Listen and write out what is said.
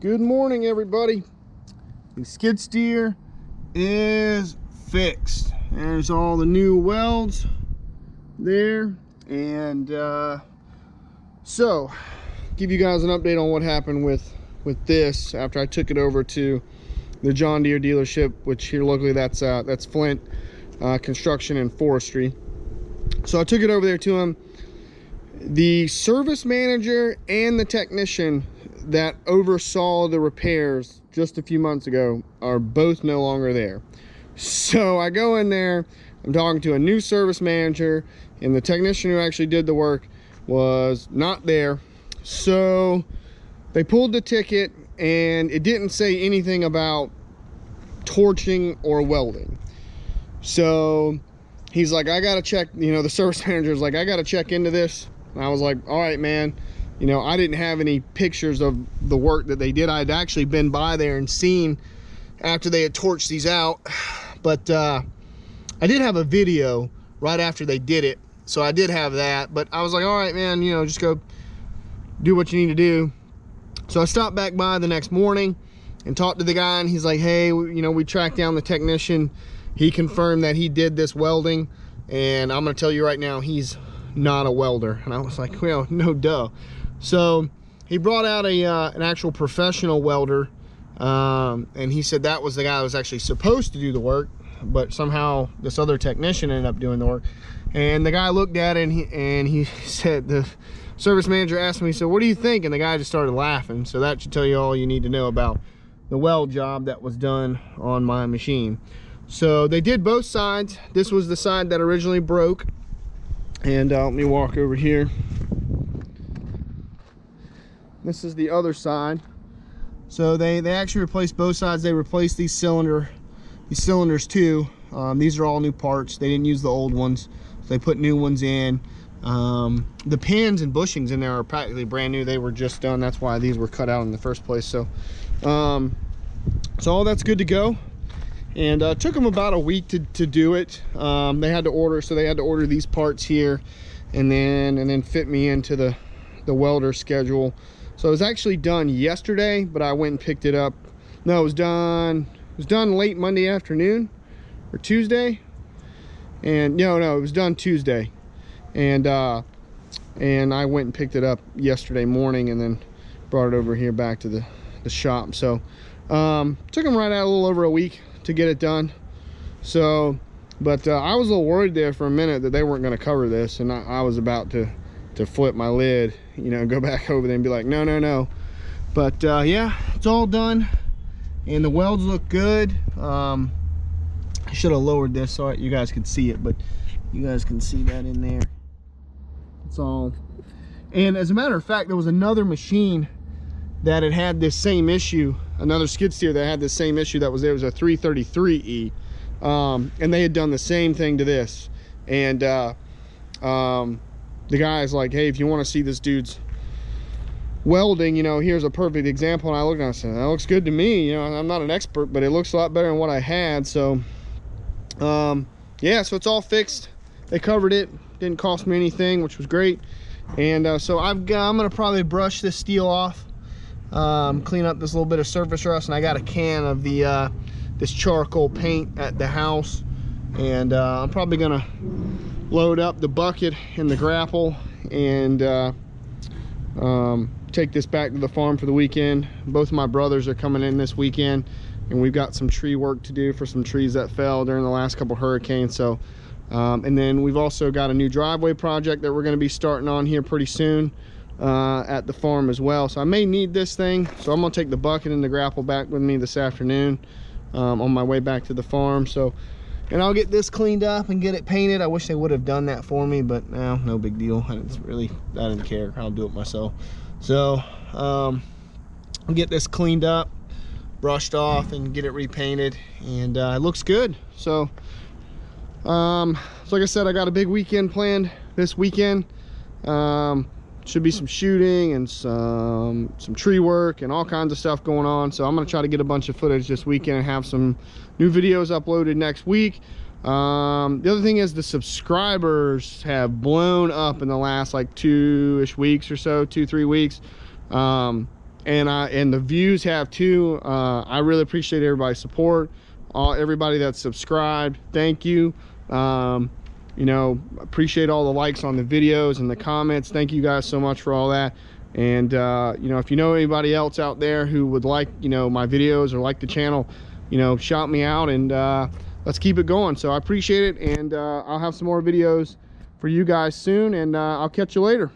Good morning, everybody. The skid steer is fixed. There's all the new welds there, and so give you guys an update on what happened with this after I took it over to the John Deere dealership, which here locally that's Flint Construction and Forestry. So I took it over there to him. The service manager and the technician that oversaw the repairs just a few months ago are both no longer there. So I go in there, I'm talking to a new service manager, and the technician who actually did the work was not there. So they pulled the ticket, and it didn't say anything about torching or welding. So he's like, I gotta check, you know, the service manager's like, I gotta check into this. And I was like, all right, man. You know, I didn't have any pictures of the work that they did. I'd actually been by there and seen after they had torched these out. But I did have a video right after they did it. So I did have that. But I was like, all right, man, you know, just go do what you need to do. So I stopped back by the next morning and talked to the guy. And he's like, hey, you know, we tracked down the technician. He confirmed that he did this welding. And I'm going to tell you right now, he's not a welder. And I was like, well, no duh. So he brought out an actual professional welder, and he said that was the guy that was actually supposed to do the work, but somehow this other technician ended up doing the work. And the guy looked at it, and he said, the service manager asked me, so what do you think? And the guy just started laughing. So that should tell you all you need to know about the weld job that was done on my machine. So they did both sides. This was the side that originally broke. And let me walk over here. This is the other side. So they actually replaced both sides. They replaced these cylinders too. These are all new parts. They didn't use the old ones, so they put new ones in. The pins and bushings in there are practically brand new. They were just done. That's why these were cut out in the first place. So so all that's good to go. And it took them about a week to do it. They had to order these parts here, and then fit me into the welder schedule. So it was actually done yesterday, but I went and picked it up. No, it was done late Monday afternoon or Tuesday. And no, it was done Tuesday. And I went and picked it up yesterday morning, and then brought it over here back to the shop. So took them right out a little over a week to get it done. So but I was a little worried there for a minute that they weren't going to cover this, and I was about to flip my lid, you know, go back over there and be like, no. But yeah, it's all done, and the welds look good. I should have lowered this so you guys could see it, but you guys can see that in there. It's all. And as a matter of fact, there was another machine that had this same issue, another skid steer that had this same issue that was there. It was a 333E, and they had done the same thing to this. And the guy's like, hey, if you want to see this dude's welding, you know, here's a perfect example. And I looked and I said, that looks good to me. You know, I'm not an expert, but it looks a lot better than what I had. So yeah, so it's all fixed. They covered it, didn't cost me anything, which was great. And so I'm gonna probably brush this steel off, clean up this little bit of surface rust, and I got a can of the this charcoal paint at the house. And I'm probably gonna load up the bucket and the grapple and take this back to the farm for the weekend. Both of my brothers are coming in this weekend, and we've got some tree work to do for some trees that fell during the last couple hurricanes. So and then we've also got a new driveway project that we're going to be starting on here pretty soon at the farm as well. So I may need this thing, so I'm going to take the bucket and the grapple back with me this afternoon on my way back to the farm. So, and I'll get this cleaned up and get it painted. I wish they would have done that for me, but no big deal. I didn't care. I'll do it myself. So I'll get this cleaned up, brushed off, and get it repainted, and it looks good. So like I said, I got a big weekend planned this weekend. Should be some shooting and some tree work and all kinds of stuff going on. So I'm going to try to get a bunch of footage this weekend and have some new videos uploaded next week. The other thing is the subscribers have blown up in the last like 2-ish weeks or so, 2-3 weeks. and the views have too. I really appreciate everybody's support, everybody that's subscribed. Thank you. You know, appreciate all the likes on the videos and the comments. Thank you guys so much for all that. And you know, if you know anybody else out there who would like, you know, my videos or like the channel, you know, shout me out, and let's keep it going. So I appreciate it, and I'll have some more videos for you guys soon, and I'll catch you later.